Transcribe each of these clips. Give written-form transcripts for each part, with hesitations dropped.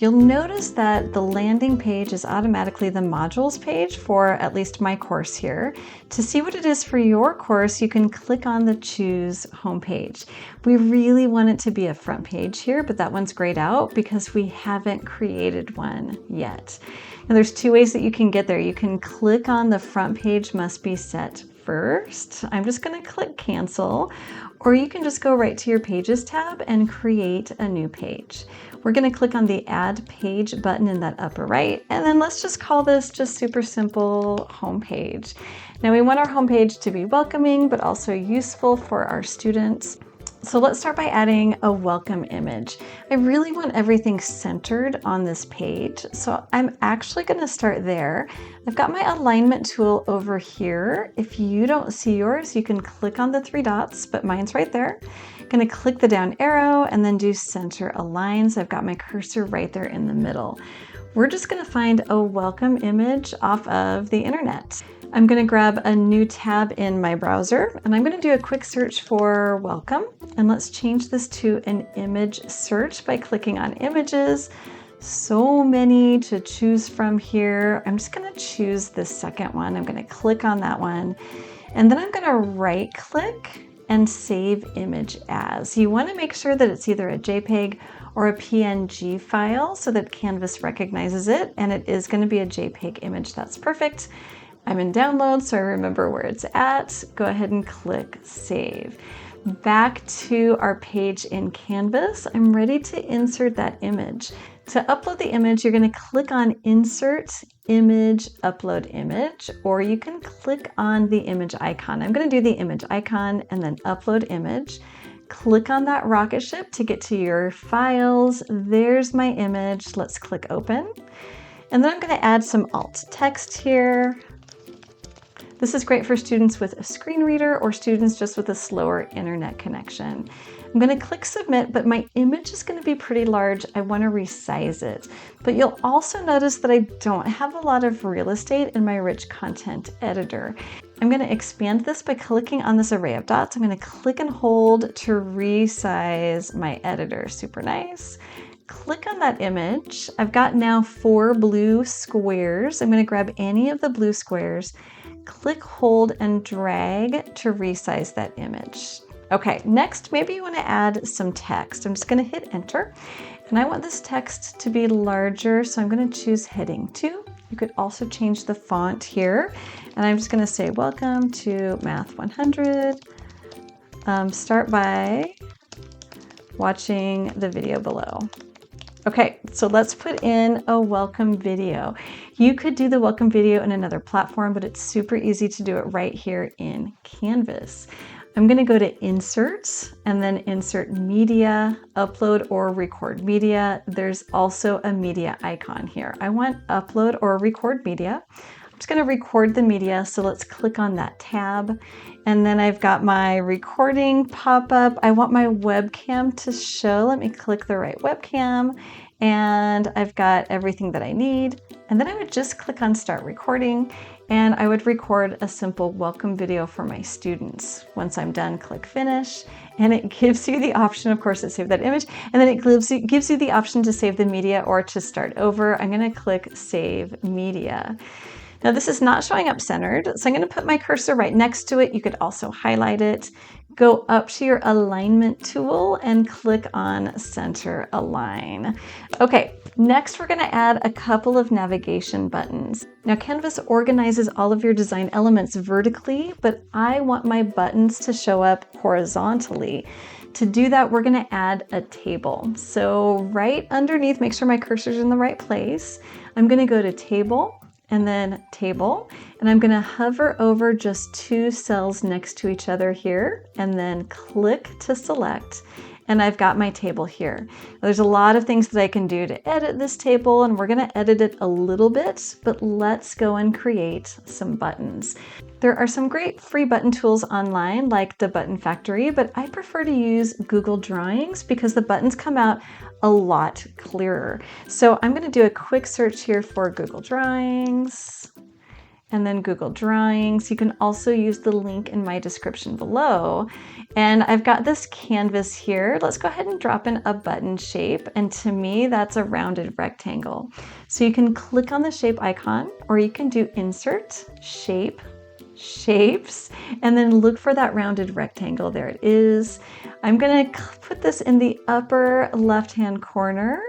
You'll notice that the landing page is automatically the modules page for at least my course here. To see what it is for your course, you can click on the Choose Homepage. We really want it to be a front page here, but that one's grayed out because we haven't created one yet. Now there's two ways that you can get there. You can click on the front page must be set first. I'm just going to click cancel, or you can just go right to your Pages tab and create a new page. We're going to click on the Add Page button in that upper right, and then let's just call this just super simple homepage. Now we want our homepage to be welcoming, but also useful for our students. So let's start by adding a welcome image. I really want everything centered on this page, so I'm actually going to start there. I've got my alignment tool over here. If you don't see yours, you can click on the three dots, but mine's right there. I'm going to click the down arrow and then do center align. So I've got my cursor right there in the middle. We're just going to find a welcome image off of the internet. I'm going to grab a new tab in my browser and I'm going to do a quick search for welcome. And let's change this to an image search by clicking on images. So many to choose from here. I'm just going to choose the second one. I'm going to click on that one. And then I'm going to right click and save image as. You want to make sure that it's either a JPEG or a PNG file so that Canvas recognizes it. And it is going to be a JPEG image. That's perfect. I'm in download, so I remember where it's at. Go ahead and click save. Back to our page in Canvas. I'm ready to insert that image. To upload the image, you're going to click on Insert Image, Upload Image, or you can click on the image icon. I'm going to do the image icon and then Upload Image. Click on that rocket ship to get to your files. There's my image. Let's click Open. And then I'm going to add some alt text here. This is great for students with a screen reader or students just with a slower internet connection. I'm going to click submit, but my image is going to be pretty large. I want to resize it. But you'll also notice that I don't have a lot of real estate in my rich content editor. I'm going to expand this by clicking on this array of dots. I'm going to click and hold to resize my editor. Super nice. Click on that image. I've got now 4 blue squares. I'm going to grab any of the blue squares, click, hold, and drag to resize that image. Okay, next, maybe you want to add some text. I'm just going to hit enter, and I want this text to be larger, so I'm going to choose heading 2. You could also change the font here, and I'm just going to say, welcome to Math 100. Start by watching the video below. Okay, so let's put in a welcome video. You could do the welcome video in another platform, but it's super easy to do it right here in Canvas. I'm going to go to Insert and then Insert Media, Upload or Record Media. There's also a media icon here. I want Upload or Record Media. I'm just going to record the media, so let's click on that tab. And then I've got my recording pop up. I want my webcam to show. Let me click the right webcam. And I've got everything that I need. And then I would just click on Start Recording, and I would record a simple welcome video for my students. Once I'm done, click Finish, and it gives you the option, of course, to save that image, and then it gives you the option to save the media or to start over. I'm going to click Save Media. Now this is not showing up centered, so I'm going to put my cursor right next to it. You could also highlight it. Go up to your alignment tool and click on Center Align. Okay, next we're going to add a couple of navigation buttons. Now Canvas organizes all of your design elements vertically, but I want my buttons to show up horizontally. To do that, we're going to add a table. So right underneath, make sure my cursor's in the right place. I'm going to go to Table, and then Table, and I'm going to hover over just 2 cells next to each other here, and then click to select, and I've got my table here. There's a lot of things that I can do to edit this table, and we're going to edit it a little bit, but let's go and create some buttons. There are some great free button tools online like the Button Factory, but I prefer to use Google Drawings because the buttons come out a lot clearer. So I'm going to do a quick search here for Google Drawings, and then Google Drawings. You can also use the link in my description below. And I've got this canvas here. Let's go ahead and drop in a button shape. And to me, that's a rounded rectangle. So you can click on the shape icon, or you can do Insert, Shape, Shapes, and then look for that rounded rectangle. There it is. I'm gonna put this in the upper left-hand corner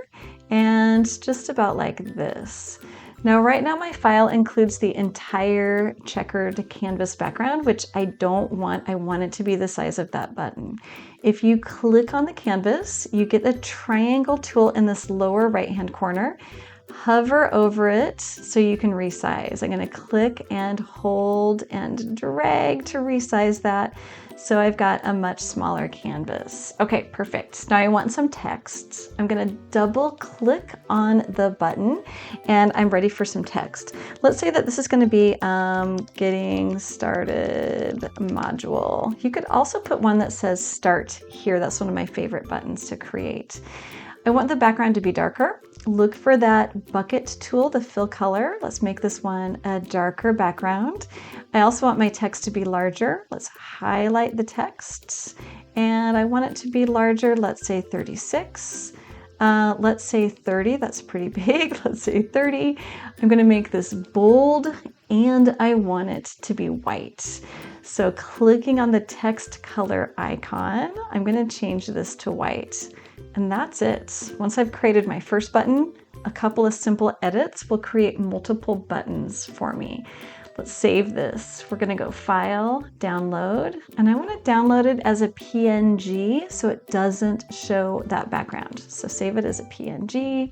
and just about like this. Now, right now my file includes the entire checkered canvas background, which I don't want. I want it to be the size of that button. If you click on the canvas, you get a triangle tool in this lower right-hand corner. Hover over it so you can resize. I'm going to click and hold and drag to resize that. So I've got a much smaller canvas. Okay, perfect. Now I want some text. I'm going to double click on the button and I'm ready for some text. Let's say that this is going to be getting started module. You could also put one that says start here. That's one of my favorite buttons to create. I want the background to be darker. Look for that bucket tool, the fill color. Let's make this one a darker background. I also want my text to be larger. Let's highlight the text. And I want it to be larger, let's say 36. Let's say 30, that's pretty big. Let's say 30. I'm gonna make this bold and I want it to be white. So clicking on the text color icon, I'm gonna change this to white. And that's it. Once I've created my first button, a couple of simple edits will create multiple buttons for me. Let's save this. We're gonna go File, Download, and I wanna download it as a PNG so it doesn't show that background. So save it as a PNG.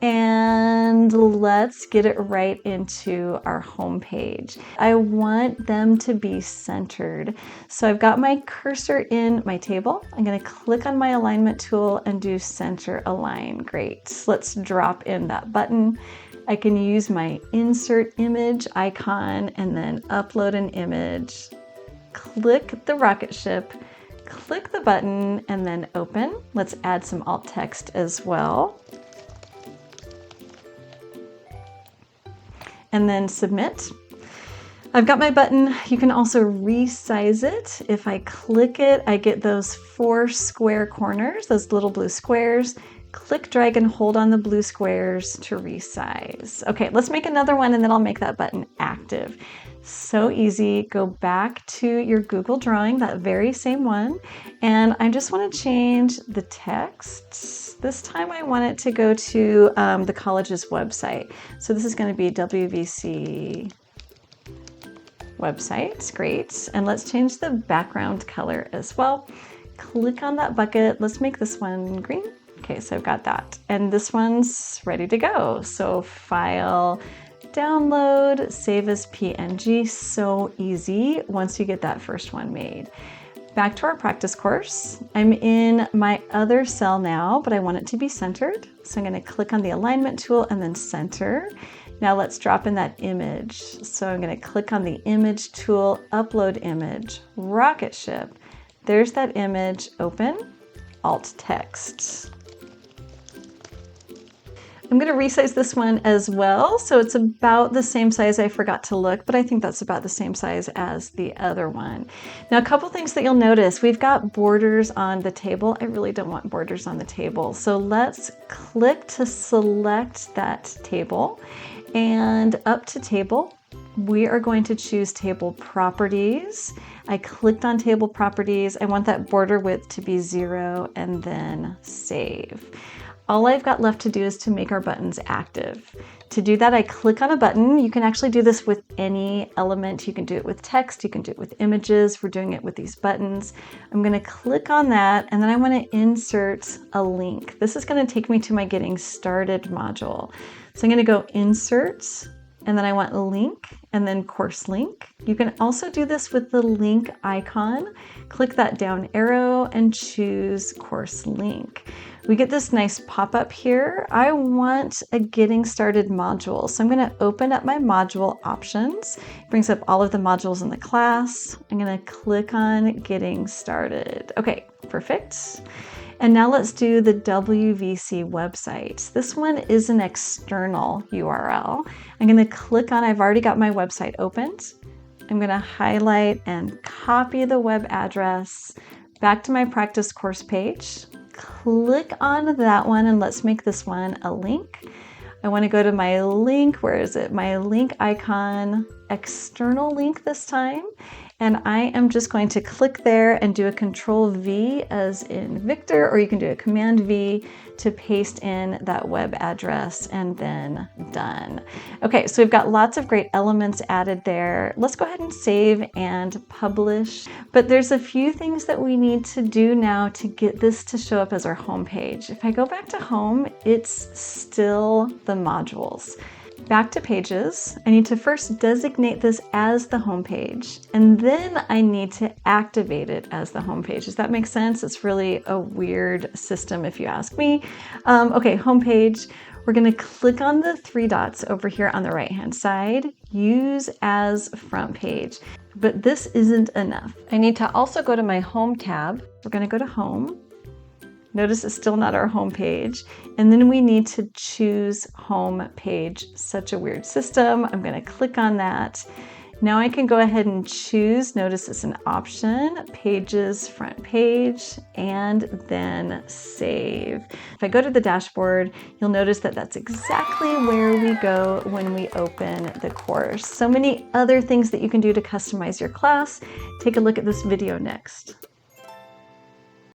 And let's get it right into our home page. I want them to be centered. So I've got my cursor in my table. I'm going to click on my alignment tool and do center align. Great. Let's drop in that button. I can use my insert image icon and then upload an image. Click the rocket ship, click the button, and then open. Let's add some alt text as well. And then submit. I've got my button. You can also resize it. If I click it, I get those 4 square corners, those little blue squares. Click, drag, and hold on the blue squares to resize. Okay, let's make another one and then I'll make that button active. So easy. Go back to your Google drawing, that very same one. And I just want to change the text. This time I want it to go to the college's website. So this is going to be WVC website. Great. And let's change the background color as well. Click on that bucket. Let's make this one green. Okay, so I've got that. And this one's ready to go. So File, Download, Save as PNG. So easy once you get that first one made. Back to our practice course. I'm in my other cell now, but I want it to be centered. So I'm going to click on the alignment tool and then center. Now let's drop in that image. So I'm going to click on the image tool, upload image, rocket ship. There's that image, open, alt text. I'm going to resize this one as well. So it's about the same size. I forgot to look, but I think that's about the same size as the other one. Now, a couple things that you'll notice. We've got borders on the table. I really don't want borders on the table. So let's click to select that table and up to table. We are going to choose table properties. I clicked on table properties. I want that border width to be 0 and then save. All I've got left to do is to make our buttons active. To do that, I click on a button. You can actually do this with any element. You can do it with text, you can do it with images. We're doing it with these buttons. I'm gonna click on that and then I wanna insert a link. This is gonna take me to my Getting Started module. So I'm gonna go Insert, and then I want a link and then course link. You can also do this with the link icon. Click that down arrow and choose course link. we get this nice pop-up here. I want a getting started module. So I'm going to open up my module options. It brings up all of the modules in the class. I'm going to click on getting started. Okay, perfect. And now let's do the WVC website. This one is an external URL. I'm going to click on, I've already got my website opened. I'm going to highlight and copy the web address back to my practice course page. Click on that one and let's make this one a link. I want to go to my link, where is it? My link icon, external link this time. And I am just going to click there and do a Control V as in Victor, or you can do a Command V to paste in that web address and then done. Okay, so we've got lots of great elements added there. Let's go ahead and save and publish. But there's a few things that we need to do now to get this to show up as our home page. If I go back to home, it's still the modules. Back to pages, I need to first designate this as the home page, and then I need to activate it as the home page. Does that make sense? It's really a weird system if you ask me. Okay, home page. We're going to click on the three dots over here on the right hand side, use as front page. But this isn't enough. I need to also go to my home tab. We're going to go to home. Notice it's still not our home page. And then we need to choose home page. Such a weird system. I'm going to click on that. Now I can go ahead and choose, notice it's an option, pages, front page, and then save. If I go to the dashboard, you'll notice that that's exactly where we go when we open the course. So many other things that you can do to customize your class. Take a look at this video next.